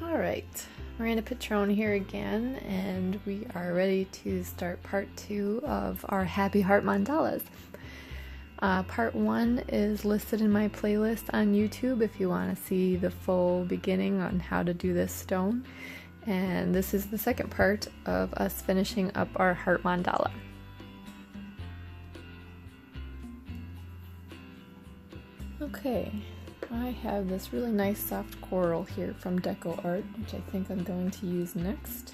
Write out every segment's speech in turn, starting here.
Alright, Miranda Pitrone here again, and we are ready to start part 2 of our Happy Heart Mandalas. Part 1 is listed in my playlist on YouTube if you want to see the full beginning on how to do this stone. And this is the second part of us finishing up our heart mandala. Okay, I have this really nice soft coral here from Deco Art, which I think I'm going to use next.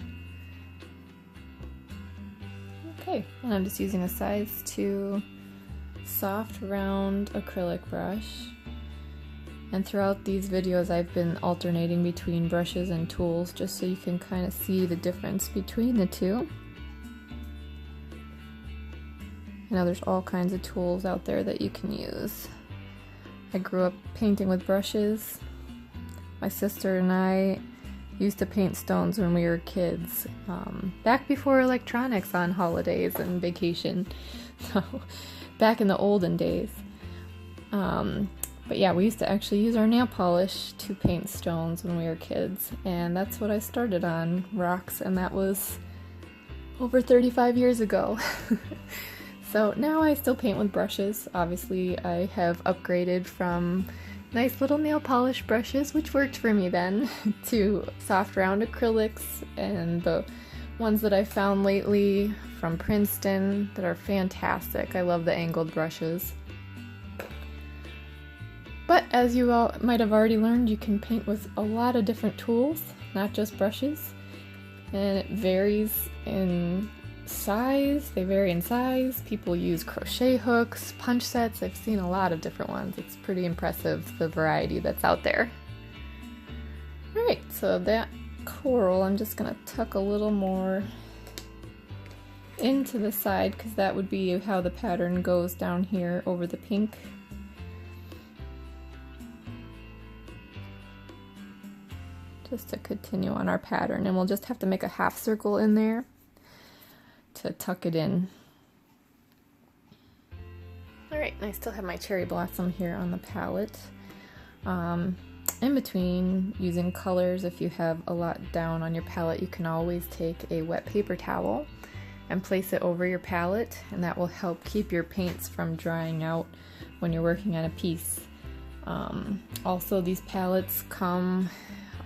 Okay, and I'm just using a size 2 soft round acrylic brush. And throughout these videos I've been alternating between brushes and tools just so you can kind of see the difference between the two. I know there's all kinds of tools out there that you can use. I grew up painting with brushes. My sister and I used to paint stones when we were kids, back before electronics on holidays and vacation, so back in the olden days. But yeah, we used to actually use our nail polish to paint stones when we were kids, and that's what I started on, rocks, and that was over 35 years ago. So now I still paint with brushes. Obviously I have upgraded from nice little nail polish brushes, which worked for me then, to soft round acrylics and the ones that I found lately from Princeton that are fantastic. I love the angled brushes. But as you all might have already learned, you can paint with a lot of different tools, not just brushes, and it varies in size. They vary in size. People use crochet hooks, punch sets. I've seen a lot of different ones. It's pretty impressive, the variety that's out there. Alright, so that coral I'm just gonna tuck a little more into the side because that would be how the pattern goes down here over the pink. Just to continue on our pattern, and we'll just have to make a half circle in there to tuck it in. Alright, and I still have my cherry blossom here on the palette. In between using colors, if you have a lot down on your palette, you can always take a wet paper towel and place it over your palette, and that will help keep your paints from drying out when you're working on a piece. Also, these palettes come,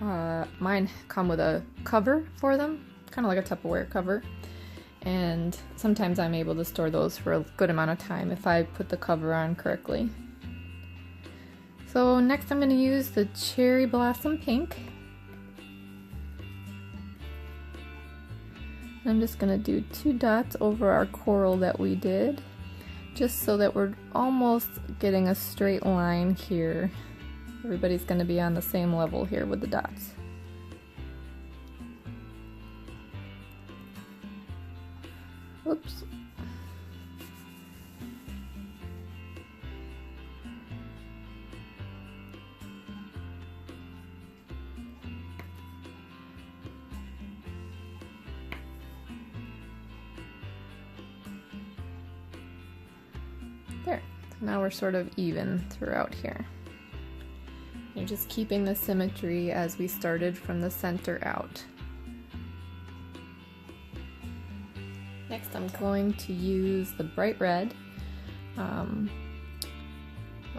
mine come with a cover for them, kind of like a Tupperware cover. And sometimes I'm able to store those for a good amount of time if I put the cover on correctly. So next I'm going to use the cherry blossom pink. I'm just going to do 2 dots over our coral that we did, just so that we're almost getting a straight line here. Everybody's going to be on the same level here with the dots. Oops. There. So now we're sort of even throughout here. You're just keeping the symmetry as we started from the center out. Next I'm going to use the bright red.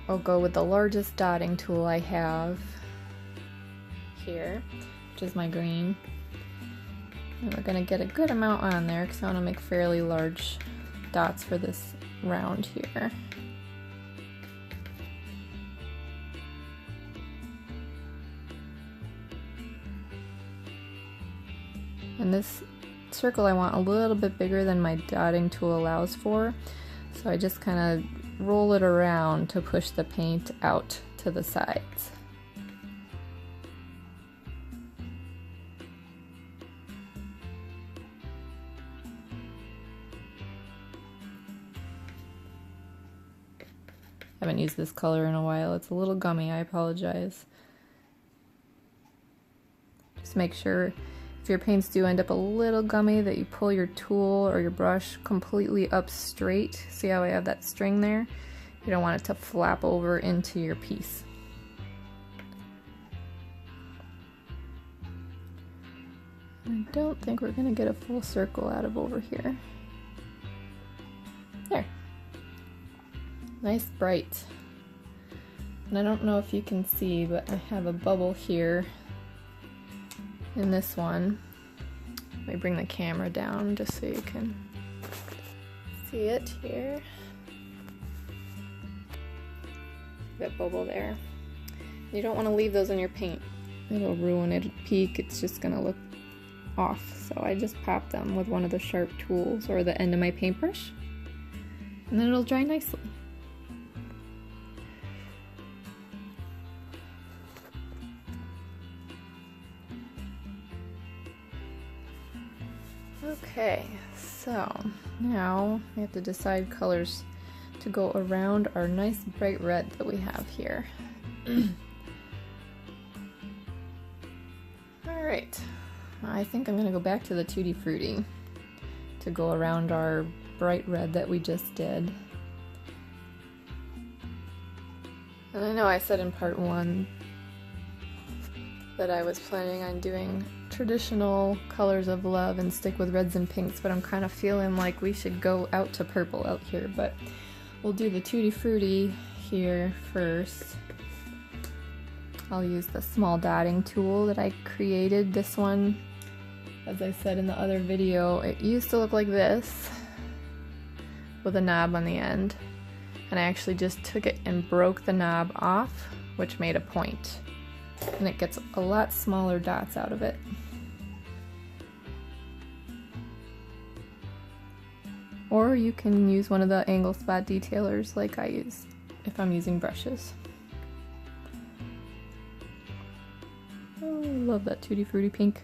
I'll go with the largest dotting tool I have here, which is my green. And we're going to get a good amount on there because I want to make fairly large dots for this round here. And this circle I want a little bit bigger than my dotting tool allows for, so I just kind of roll it around to push the paint out to the sides. I haven't used this color in a while. It's a little gummy, I apologize. Just make sure if your paints do end up a little gummy that you pull your tool or your brush completely up straight. See how I have that string there? You don't want it to flap over into your piece. I don't think we're gonna get a full circle out of over here. There. Nice bright. And I don't know if you can see, but I have a bubble here in this one. Let me bring the camera down just so you can see it here. That bubble there. You don't want to leave those in your paint. It'll ruin it. Peak, it's just gonna look off. So I just pop them with one of the sharp tools or the end of my paintbrush, and then it'll dry nicely. Okay, so now we have to decide colors to go around our nice bright red that we have here. Alright, I think I'm going to go back to the Tutti Frutti to go around our bright red that we just did. And I know I said in part 1 that I was planning on doing traditional colors of love and stick with reds and pinks, but I'm kind of feeling like we should go out to purple out here, but we'll do the Tutti Frutti here first. I'll use the small dotting tool that I created. This one, as I said in the other video, it used to look like this with a knob on the end, and I actually just took it and broke the knob off, which made a point, and it gets a lot smaller dots out of it. Or you can use one of the angle spot detailers like I use if I'm using brushes. Oh, I love that Tutti Frutti pink.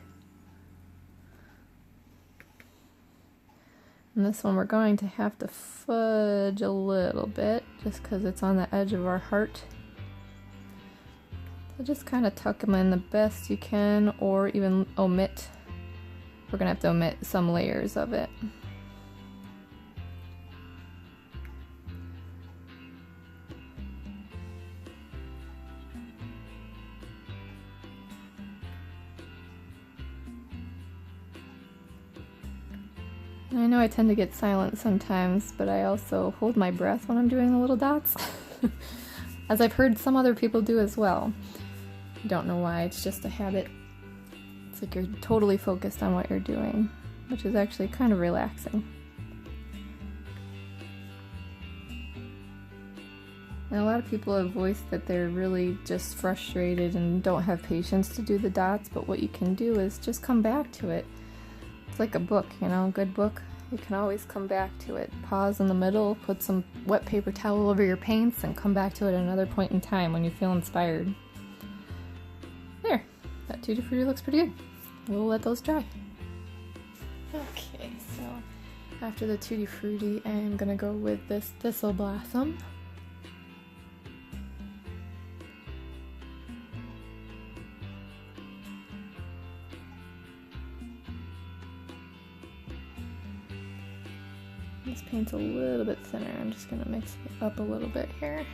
And this one we're going to have to fudge a little bit just because it's on the edge of our heart. So just kind of tuck them in the best you can, or even omit. We're gonna have to omit some layers of it. I know I tend to get silent sometimes, but I also hold my breath when I'm doing the little dots, as I've heard some other people do as well. I don't know why, it's just a habit. It's like you're totally focused on what you're doing, which is actually kind of relaxing. And a lot of people have voiced that they're really just frustrated and don't have patience to do the dots, but what you can do is just come back to it. It's like a book, you know, a good book. You can always come back to it. Pause in the middle, put some wet paper towel over your paints, and come back to it at another point in time when you feel inspired. There, that Tutti Frutti looks pretty good. We'll let those dry. Okay, so after the Tutti Frutti, I am gonna go with this Thistle Blossom. This paint's a little bit thinner. I'm just going to mix it up a little bit here.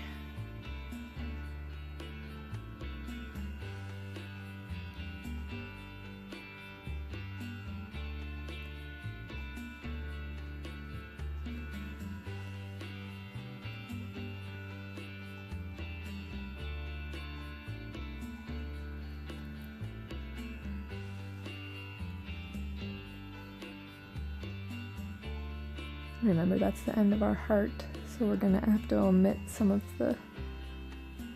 Remember, that's the end of our heart, so we're gonna have to omit some of the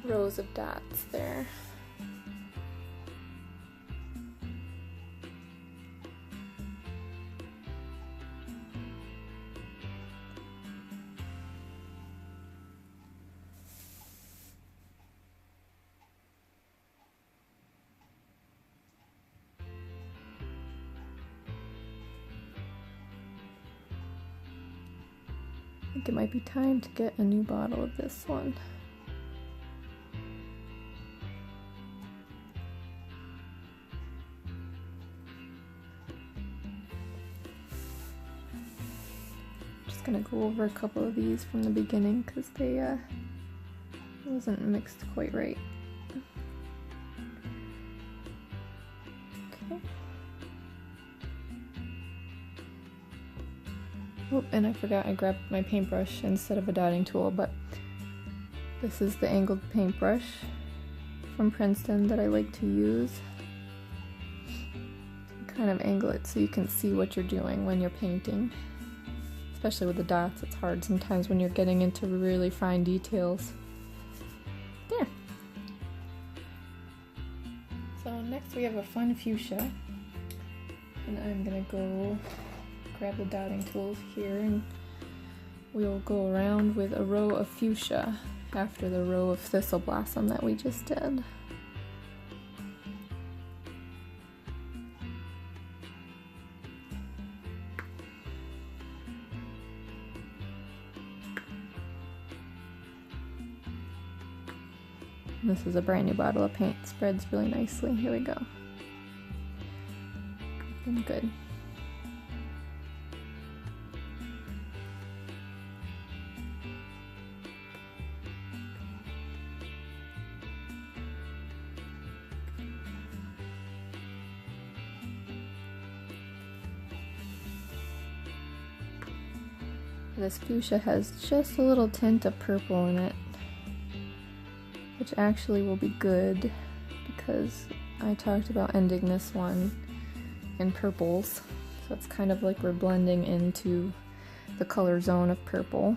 rows of dots there. I think it might be time to get a new bottle of this one. Just gonna go over a couple of these from the beginning because they wasn't mixed quite right. Okay. Oh, and I forgot I grabbed my paintbrush instead of a dotting tool, but this is the angled paintbrush from Princeton that I like to use. Kind of angle it so you can see what you're doing when you're painting. Especially with the dots, it's hard sometimes when you're getting into really fine details. There. So next we have a fun fuchsia. And I'm gonna go grab the dotting tools here and we'll go around with a row of fuchsia after the row of thistle blossom that we just did. This is a brand new bottle of paint. It spreads really nicely. Here we go. Looking good. This fuchsia has just a little tint of purple in it, which actually will be good because I talked about ending this one in purples. So it's kind of like we're blending into the color zone of purple.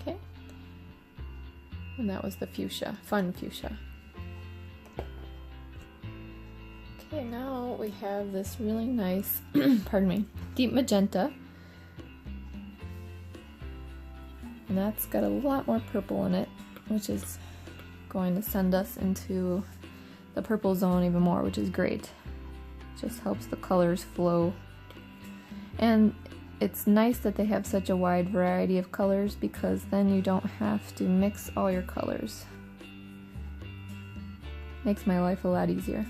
Okay, and that was the fuchsia, fun fuchsia. Okay, now we have this really nice, pardon me, deep magenta. And that's got a lot more purple in it, which is going to send us into the purple zone even more, which is great. Just helps the colors flow. And it's nice that they have such a wide variety of colors because then you don't have to mix all your colors. Makes my life a lot easier.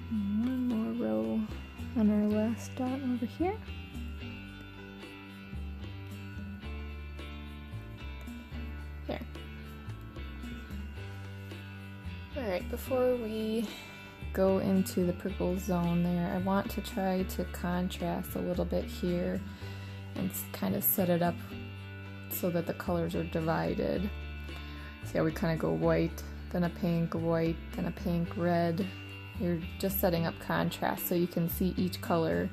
One more row on our last dot over here. There. Alright, before we go into the purple zone there, I want to try to contrast a little bit here and kind of set it up so that the colors are divided. See how we kind of go white, then a pink, white, then a pink, red. You're just setting up contrast so you can see each color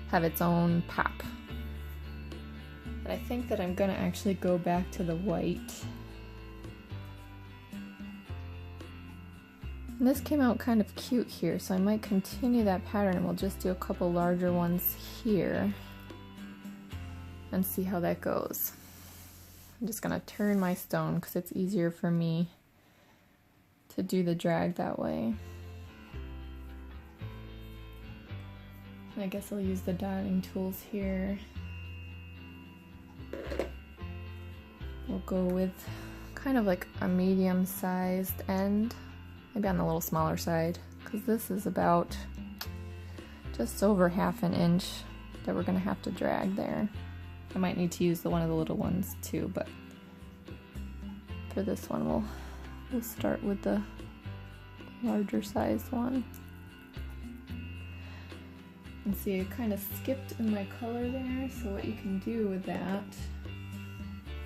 have its own pop. But I think that I'm gonna actually go back to the white. And this came out kind of cute here, so I might continue that pattern and we'll just do a couple larger ones here and see how that goes. I'm just gonna turn my stone because it's easier for me to do the drag that way. I guess I'll use the dotting tools here. We'll go with kind of like a medium-sized end, maybe on the little smaller side, because this is about just over ½ an inch that we're gonna have to drag there. I might need to use one of the little ones too, but for this one we'll start with the larger sized one. And see, I kind of skipped in my color there, so what you can do with that,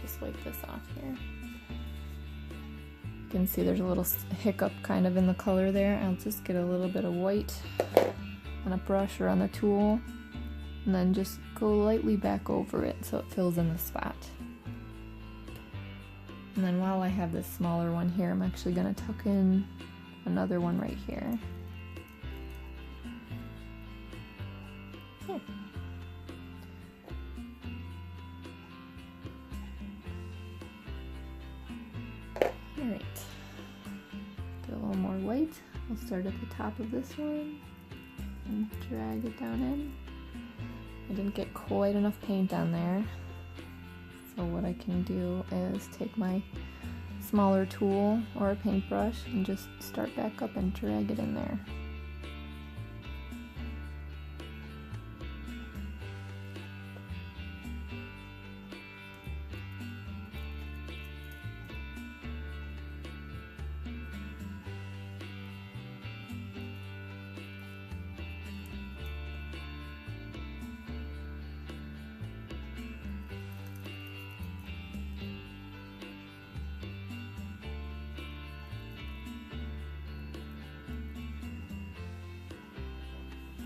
just wipe this off here. You can see there's a little hiccup kind of in the color there. I'll just get a little bit of white on a brush or on the tool and then just go lightly back over it so it fills in the spot. And then while I have this smaller one here, I'm actually going to tuck in another one right here. Alright, get a little more white. I'll start at the top of this one and drag it down in. I didn't get quite enough paint on there, so what I can do is take my smaller tool or a paintbrush and just start back up and drag it in there.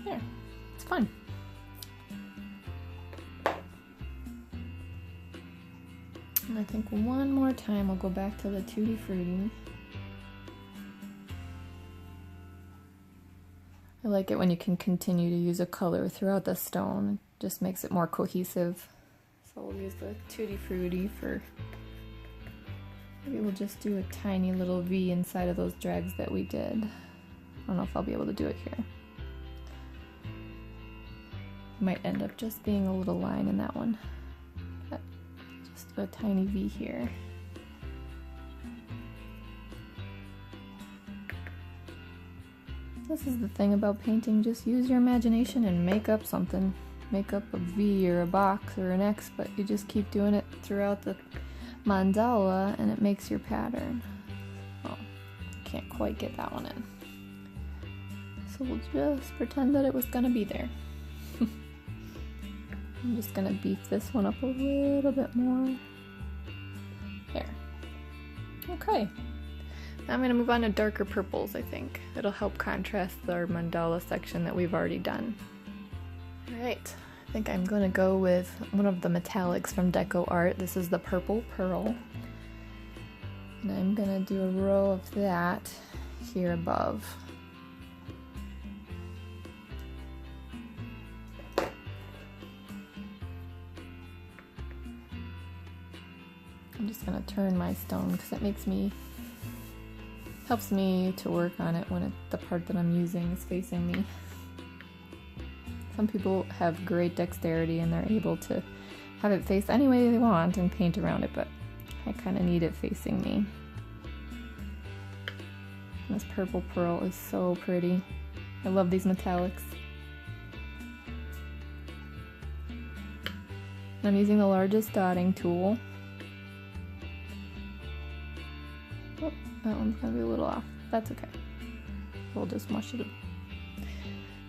There, it's fun. And I think one more time I'll go back to the Tutti Frutti. I like it when you can continue to use a color throughout the stone. It just makes it more cohesive. So we'll use the Tutti Frutti for, maybe we'll just do a tiny little V inside of those drags that we did. I don't know if I'll be able to do it here. Might end up just being a little line in that one. But just a tiny V here. This is the thing about painting, just use your imagination and make up something. Make up a V or a box or an X, but you just keep doing it throughout the mandala and it makes your pattern. Oh, can't quite get that one in. So we'll just pretend that it was gonna be there. I'm just gonna beef this one up a little bit more. There. Okay. Now I'm gonna move on to darker purples, I think. It'll help contrast our mandala section that we've already done. Alright, I think I'm gonna go with one of the metallics from Deco Art. This is the Purple Pearl. And I'm gonna do a row of that here above. I'm just going to turn my stone because it helps me to work on it when the part that I'm using is facing me. Some people have great dexterity and they're able to have it face any way they want and paint around it, but I kind of need it facing me. And this purple pearl is so pretty. I love these metallics. And I'm using the largest dotting tool. Oh, that one's gonna be a little off. That's okay. We'll just mush it up.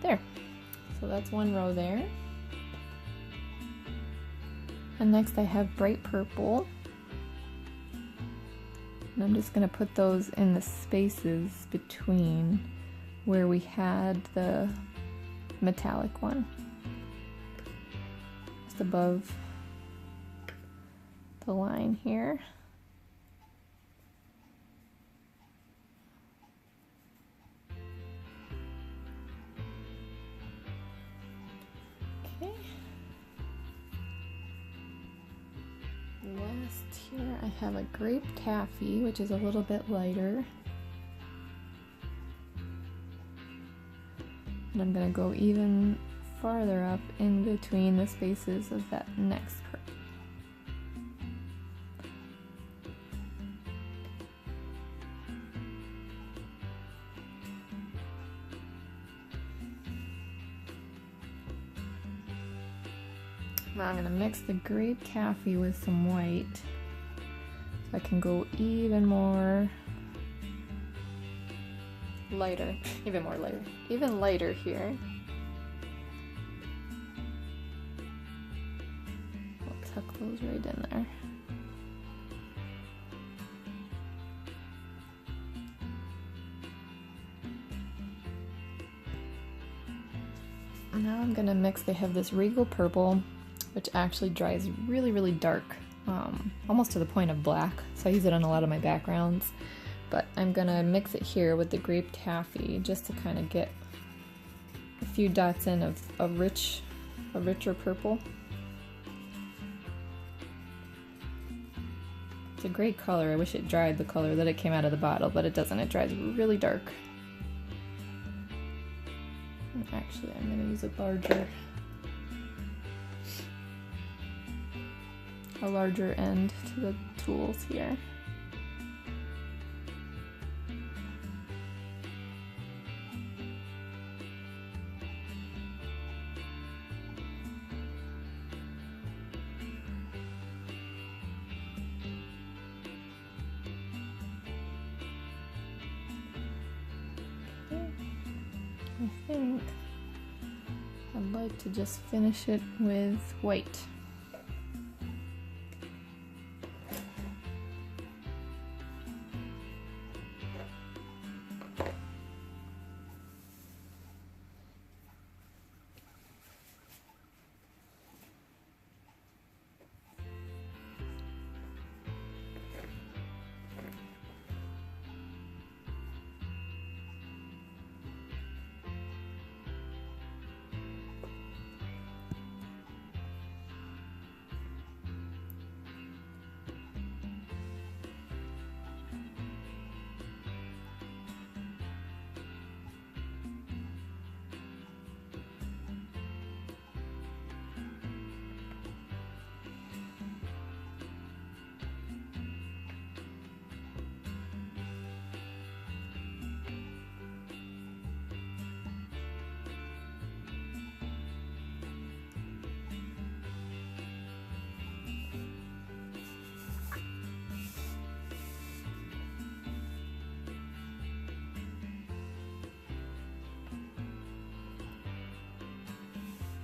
There. So that's one row there. And next I have bright purple. And I'm just gonna put those in the spaces between where we had the metallic one. Just above the line here. Last here I have a grape taffy, which is a little bit lighter. And I'm going to go even farther up in between the spaces of that next purple. Now I'm going to mix the grape taffy with some white so I can go even more lighter, even lighter here. I'll tuck those right in there. now I'm gonna mix, they have this regal purple, which actually dries really, really dark, almost to the point of black, so I use it on a lot of my backgrounds. But I'm gonna mix it here with the grape taffy just to kind of get a few dots in of a richer purple. It's a great color. I wish it dried the color that it came out of the bottle, but it doesn't. It dries really dark. And actually, I'm gonna use a larger end to the tools here. I think I'd like to just finish it with white.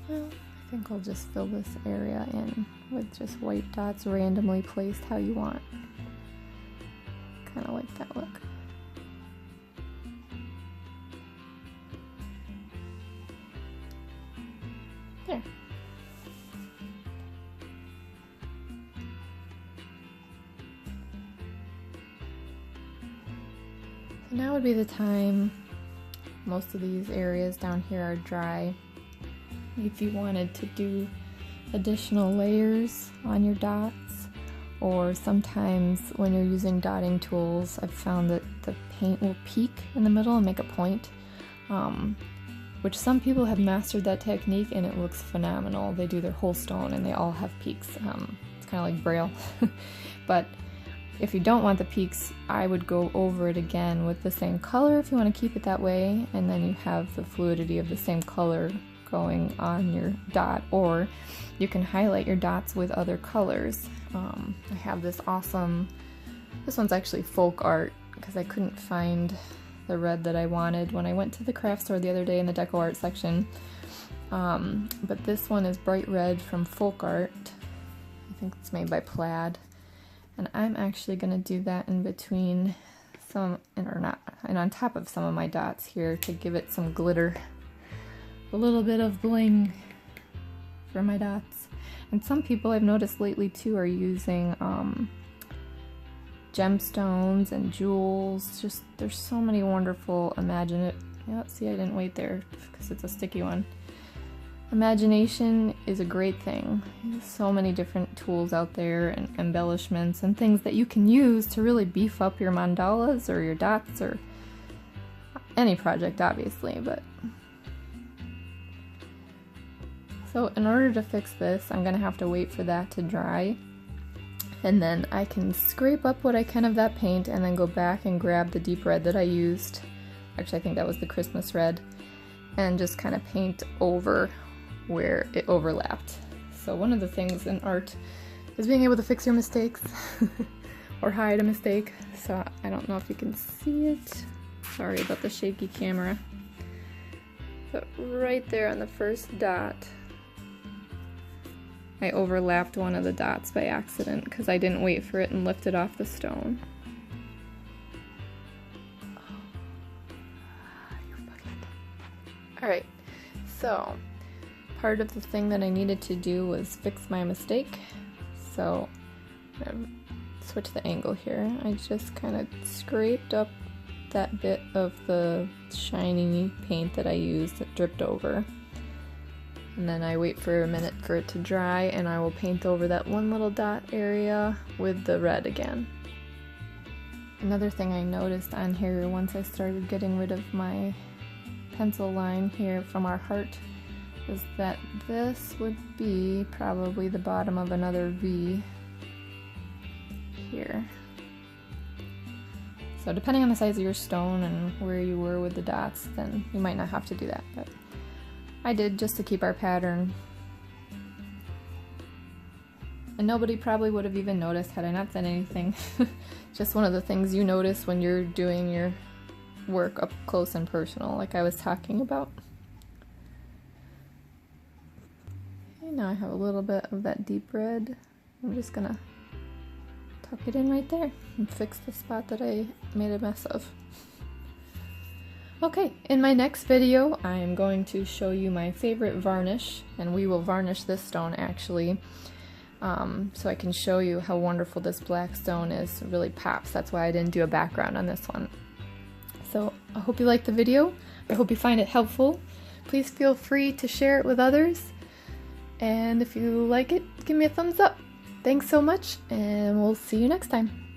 Well, I think I'll just fill this area in with just white dots randomly placed how you want. Kind of like that look. There. So now would be the time. Most of these areas down here are dry. If you wanted to do additional layers on your dots, or sometimes when you're using dotting tools, I've found that the paint will peak in the middle and make a point, which some people have mastered that technique and it looks phenomenal. They do their whole stone and they all have peaks. It's kind of like Braille. But if you don't want the peaks, I would go over it again with the same color if you want to keep it that way, and then you have the fluidity of the same color going on your dot, or you can highlight your dots with other colors. I have this one's actually folk art because I couldn't find the red that I wanted when I went to the craft store the other day in the deco art section. But this one is bright red from folk art. I think it's made by Plaid. And I'm actually going to do that in between and on top of some of my dots here to give it some glitter. A little bit of bling for my dots. And some people I've noticed lately too are using gemstones and jewels. Just there's so many wonderful see, I didn't wait there because it's a sticky one. Imagination is a great thing. There's so many different tools out there and embellishments and things that you can use to really beef up your mandalas or your dots or any project, obviously, but so in order to fix this, I'm going to have to wait for that to dry, and then I can scrape up what I can of that paint and then go back and grab the deep red that I used. Actually, I think that was the Christmas red, and just kind of paint over where it overlapped. So one of the things in art is being able to fix your mistakes or hide a mistake. So I don't know if you can see it. Sorry about the shaky camera. But right there on the first dot, I overlapped one of the dots by accident because I didn't wait for it and lift it off the stone. Alright, so part of the thing that I needed to do was fix my mistake. So switch the angle here. I just kind of scraped up that bit of the shiny paint that I used that dripped over. And then I wait for a minute for it to dry, and I will paint over that one little dot area with the red again. Another thing I noticed on here once I started getting rid of my pencil line here from our heart is that this would be probably the bottom of another V here. So depending on the size of your stone and where you were with the dots, then you might not have to do that, but I did just to keep our pattern. And nobody probably would have even noticed had I not said anything. Just one of the things you notice when you're doing your work up close and personal, like I was talking about. Okay, now I have a little bit of that deep red. I'm just gonna tuck it in right there and fix the spot that I made a mess of. Okay, in my next video, I am going to show you my favorite varnish, and we will varnish this stone actually, so I can show you how wonderful this black stone is. It really pops. That's why I didn't do a background on this one. So I hope you liked the video. I hope you find it helpful. Please feel free to share it with others, and if you like it, give me a thumbs up. Thanks so much, and we'll see you next time.